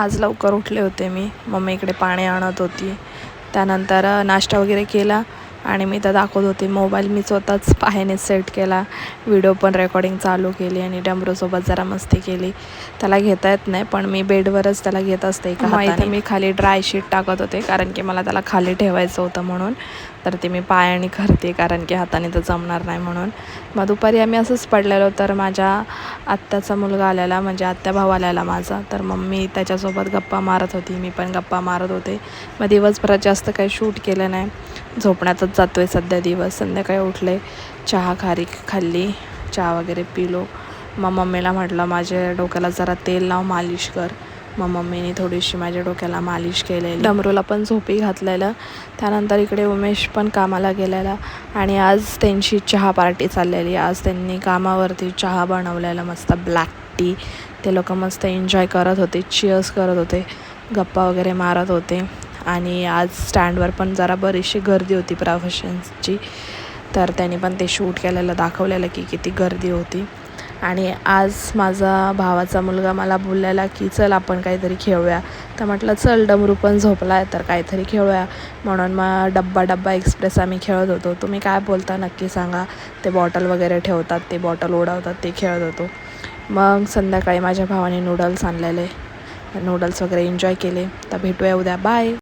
आज लवकर उठले होते मी. मम्मी इकडे पाणी आणत होती. त्यानंतर नाश्ता वगैरे केला आणि मी तर दाखवत होते. मोबाईल मी स्वतःच पायाने सेट केला, व्हिडिओ पण रेकॉर्डिंग चालू केली आणि डमरूसोबत जरा मस्ती केली. त्याला घेता येत नाही, पण मी बेडवरच त्याला घेत असते एका हाताने. मी खाली ड्राय शीट टाकत होते, कारण की मला त्याला खाली ठेवायचं होतं म्हणून. तर ते मी पायाने करते, कारण की हाताने तर जमणार नाही म्हणून. मग दुपारी आम्ही असंच पडलेलो, तर माझ्या आत्याचा मुलगा आलेला, म्हणजे आत्या भाऊ आलेला माझा. तर मम्मी त्याच्यासोबत गप्पा मारत होती, मी पण गप्पा मारत होते. मग दिवसभरात जास्त काही शूट केलं नाही, झोपण्यातच जातो आहे सध्या दिवस. संध्याकाळी उठले, चहा खाल्ली, चहा वगैरे पिलो. मग मम्मीला म्हटलं माझ्या डोक्याला जरा तेल लाव, मालिश कर. मग मम्मीने थोडीशी माझ्या डोक्याला मालिश केलेली. डमरूला पण झोपी घातलेलं. त्यानंतर इकडे उमेश पण कामाला गेलेला आणि आज त्यांची चहा पार्टी चाललेली. आज त्यांनी कामावरती चहा बनवलेला, मस्त ब्लॅक टी. ते लोक मस्त एन्जॉय करत होते, चिअर्स करत होते, गप्पा वगैरे मारत होते. आणि आज स्टँडवर पण जरा बरीचशी गर्दी होती प्रवाशांची, तर त्यांनी पण ते शूट केलेलं दाखवलेलं की किती गर्दी होती. आणि आज माझा भावाचा मुलगा मला बोललेला की चल आपण काहीतरी खेळूया. तर म्हटलं चल, डमरू पण झोपला आहे तर काहीतरी खेळूया. म्हणून मग डब्बा एक्सप्रेस आम्ही खेळत होतो. तुम्ही काय बोलता नक्की सांगा. ते बॉटल वगैरे ठेवतात, ते बॉटल उडवतात, ते खेळत होतो. मग संध्याकाळी माझ्या भावाने नूडल्स आणलेले, नूडल्स वगैरे एन्जॉय केले. तर भेटूया उद्या, बाय.